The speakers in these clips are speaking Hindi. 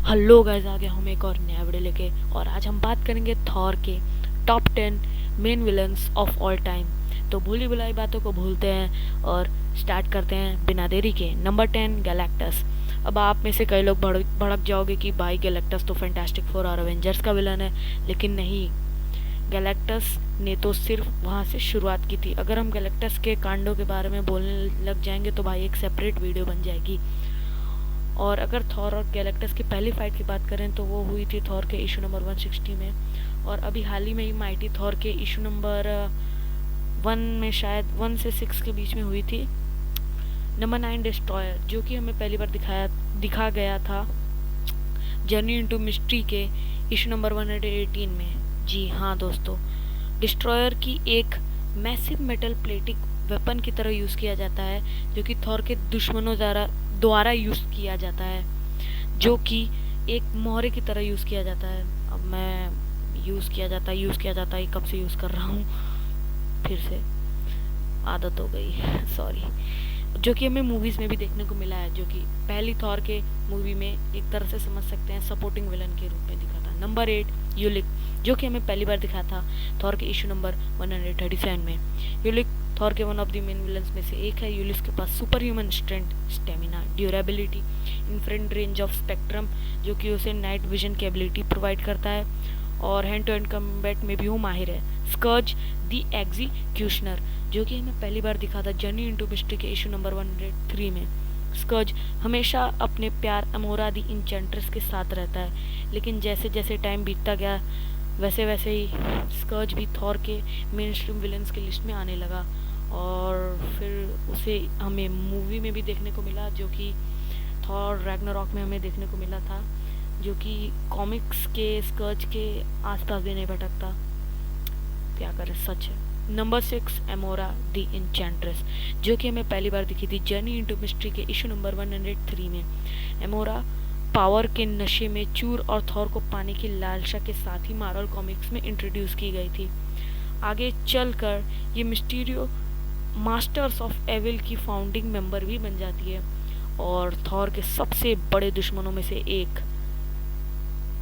हेलो गाइस, आ गया हम एक और नया वीडियो लेके। और आज हम बात करेंगे थॉर के top 10 main villains of all time. तो भूली भुलाई बातों को भूलते हैं और स्टार्ट करते हैं बिना देरी के। Number 10, Galactus. अब आप में से कई लोग भड़क जाओगे कि भाई गैलेक्टस तो फैंटास्टिक फोर और एवेंजर्स का विलन है, लेकिन नहीं। गैलेक्टस ने तो सिर्फ वहाँ से शुरुआत की थी। अगर हम गैलेक्टस के कांडों के बारे में बोलने लग जाएंगे तो भाई एक सेपरेट वीडियो बन जाएगी। और अगर थॉर और गैलेक्टस की पहली फाइट की बात करें तो वो हुई थी थॉर के इशू नंबर 160 में। और अभी हाल ही में ही माइटी थॉर के इशू नंबर 1 में, शायद 1 से 6 के बीच में हुई थी। नंबर 9, डिस्ट्रॉयर, जो कि हमें पहली बार दिखा गया था जर्नी इनटू मिस्ट्री के इशू नंबर 118 में। जी हाँ दोस्तों, डिस्ट्रॉयर की एक मैसिव मेटल प्लेटिक वेपन की तरह यूज़ किया जाता है, जो कि थॉर के दुश्मनों द्वारा यूज़ किया जाता है, जो कि एक मोहरे की तरह यूज़ किया जाता है। अब मैं यूज़ किया जाता है कब से यूज़ कर रहा हूँ, फिर से आदत हो गई सॉरी। जो कि हमें मूवीज़ में भी देखने को मिला है, जो कि पहली थॉर के मूवी में एक तरह से समझ सकते हैं सपोर्टिंग विलन के रूप में दिखा था। नंबर 8, यूलिक, जो कि हमें पहली बार दिखा था थॉर के इशू नंबर 137 में। यूलिक थॉर के one of the main villains में से एक है। यूलिस के पास super human strength, stamina, durability, infrared range of spectrum, जो कि उसे नाइट विजन की एबिलिटी प्रोवाइड करता है, और हैंड टू हैंड कम्बैट में भी वो माहिर है। स्कर्ज द एग्जीक्यूशनर, जो कि हमें पहली बार दिखा था जर्नी इनटू मिस्ट्री के इशू नंबर 103 में। स्कर्ज हमेशा अपने प्यार अमोरा दी इंचेंट्रेस के साथ रहता है, लेकिन जैसे जैसे टाइम बीतता गया वैसे वैसे ही स्कर्ज भी थॉर के मेन स्ट्रीम विलन्स की लिस्ट में आने लगा। और फिर उसे हमें मूवी में भी देखने को मिला, जो कि थॉर रैग्नारॉक में हमें देखने को मिला था, जो कि कॉमिक्स के स्कर्ज के आसपास भी नहीं भटकता। क्या करें, सच है। नंबर 6, एमोरा द इंचेंट्रेस, जो कि हमें पहली बार दिखी थी जर्नी इनटू मिस्ट्री के इशू नंबर 103 में। एमोरा पावर के नशे में चूर और थॉर को पाने की लालसा के साथ ही मार्वल कॉमिक्स में इंट्रोड्यूस की गई थी। आगे चलकर ये मिस्टीरियो मास्टर्स ऑफ एविल की फाउंडिंग मेंबर भी बन जाती है, और थॉर के सबसे बड़े दुश्मनों में से एक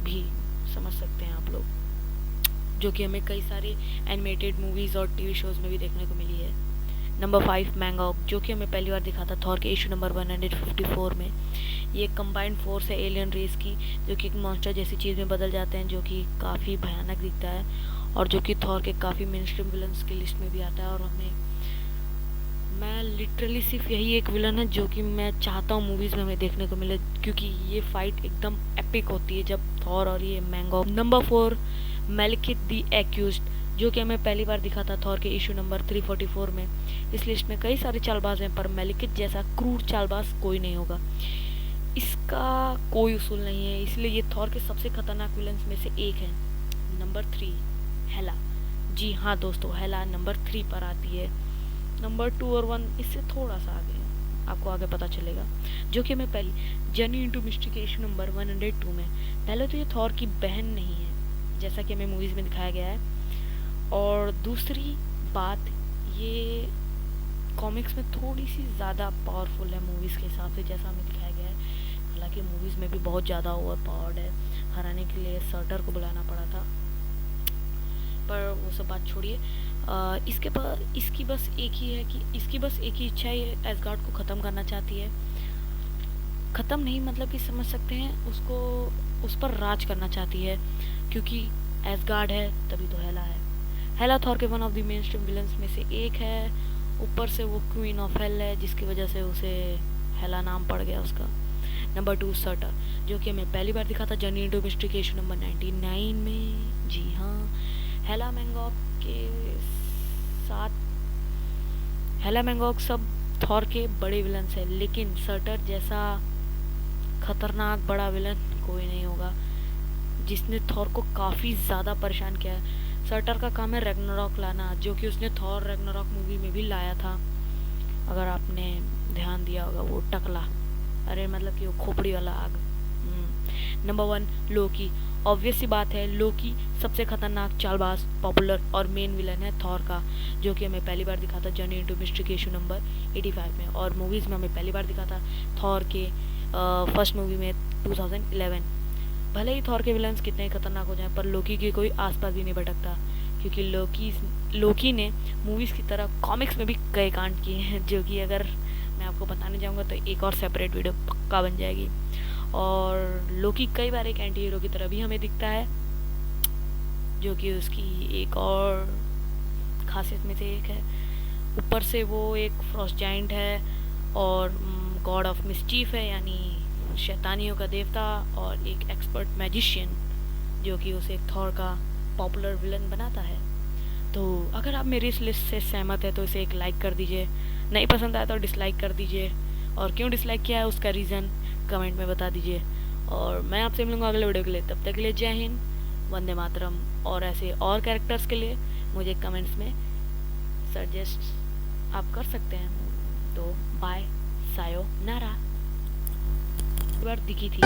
भी समझ सकते हैं आप लोग, जो कि हमें कई सारे एनिमेटेड मूवीज और टीवी शोज में भी देखने को मिली है। नंबर 5, मैंगॉक, जो कि हमें पहली बार दिखा था थॉर के इशू नंबर 154 में। ये एक कंबाइंड फोर्स है एलियन रेस की, जो कि एक मॉन्स्टर जैसी चीज़ में बदल जाते हैं, जो कि काफ़ी भयानक दिखता है, और जो कि थॉर के काफ़ी मेन स्ट्रीम विलन्स की लिस्ट में भी आता है। और मैं लिटरली सिर्फ यही एक विलन है जो कि मैं चाहता हूँ मूवीज़ में हमें देखने को मिले, क्योंकि ये फाइट एकदम एपिक होती है जब थॉर और ये मैंगॉक। नंबर 4, मेलिकिथ द एक्यूज्ड, जो कि हमें पहली बार दिखा था थॉर के इशू नंबर 344 में। इस लिस्ट में कई सारे चालबाज हैं, पर मेलिकिथ जैसा क्रूर चालबाज कोई नहीं होगा। इसका कोई उसूल नहीं है, इसलिए ये थॉर के सबसे खतरनाक विलन्स में से एक है। नंबर 3, हेला। जी हाँ दोस्तों, हेला नंबर 3 पर आती है। नंबर 2 और 1 इससे थोड़ा सा आगे है, आपको आगे पता चलेगा, जो कि हमें पहली जर्नी इनटू मिस्ट्री के इशू नंबर 102 में। पहले तो ये थॉर की बहन नहीं है, जैसा कि हमें मूवीज़ में दिखाया गया है, और दूसरी बात, ये कॉमिक्स में थोड़ी सी ज़्यादा पावरफुल है मूवीज़ के हिसाब से, जैसा हमें दिखाया गया है। हालांकि मूवीज़ में भी बहुत ज़्यादा ओवर पावर्ड है, हराने के लिए सर्टर को बुलाना पड़ा था, पर वो सब बात छोड़िए। इसकी बस एक ही इच्छा है, एसगार्ड को ख़त्म करना चाहती है। ख़त्म नहीं मतलब कि समझ सकते हैं, उसको उस पर राज करना चाहती है, क्योंकि एसगार्ड है तभी तो हेला है। हेला थॉर के one of the main stream villains में से एक है, ऊपर से वो क्वीन ऑफ हेल है, जिसकी वजह से उसे हेला नाम पड़ गया उसका। नंबर 2, सर्टर, जो कि हमें पहली बार दिखा था जर्नी इनटू मिस्ट्री के इशू नंबर 99 में। जी हाँ, हेला मैंगॉक सब थॉर के बड़े विलन्स है, लेकिन सर्टर जैसा खतरनाक बड़ा विलन कोई नहीं होगा, जिसने थॉर को काफ़ी ज़्यादा परेशान किया है। सर्टर का काम है रैग्नारॉक लाना, जो कि उसने थॉर रैग्नारॉक मूवी में भी लाया था, अगर आपने ध्यान दिया होगा। वो टकला, अरे मतलब कि वो खोपड़ी वाला आग। नंबर 1, लोकी। ऑब्वियस सी बात है, लोकी सबसे खतरनाक चालबाज, पॉपुलर और मेन विलन है थॉर का, जो कि हमें पहली बार दिखा था जर्नी इनटू मिस्ट्री के इशू नंबर 85 में, और मूवीज़ में हमें पहली बार दिखा था थॉर के फर्स्ट मूवी में 2011। भले ही थॉर के विलन्स कितने खतरनाक हो जाएं, पर लोकी के कोई आसपास भी नहीं भटकता, क्योंकि लोकी ने मूवीज़ की तरह कॉमिक्स में भी कई कांड किए हैं, जो कि अगर मैं आपको बताने जाऊंगा तो एक और सेपरेट वीडियो पक्का बन जाएगी। और लोकी कई बार एक एंटी हीरो की तरह भी हमें दिखता है, जो कि उसकी एक और खासियत में से एक है। ऊपर से वो एक फ्रॉस्ट जाइंट है और गॉड ऑफ मिस्चीफ है, यानी शैतानियों का देवता, और एक एक्सपर्ट मैजिशियन, जो कि उसे थॉर का पॉपुलर विलन बनाता है। तो अगर आप मेरी इस लिस्ट से सहमत है तो इसे एक लाइक कर दीजिए, नहीं पसंद आया तो डिसलाइक कर दीजिए, और क्यों डिसलाइक किया है उसका रीज़न कमेंट में बता दीजिए। और मैं आपसे मिलूंगा अगले वीडियो के लिए, तब तक के लिए जय हिंद, वंदे मातरम। और ऐसे और कैरेक्टर्स के लिए मुझे कमेंट्स में सजेस्ट आप कर सकते हैं। तो बाय, सायो नारा। बार दिखी थी।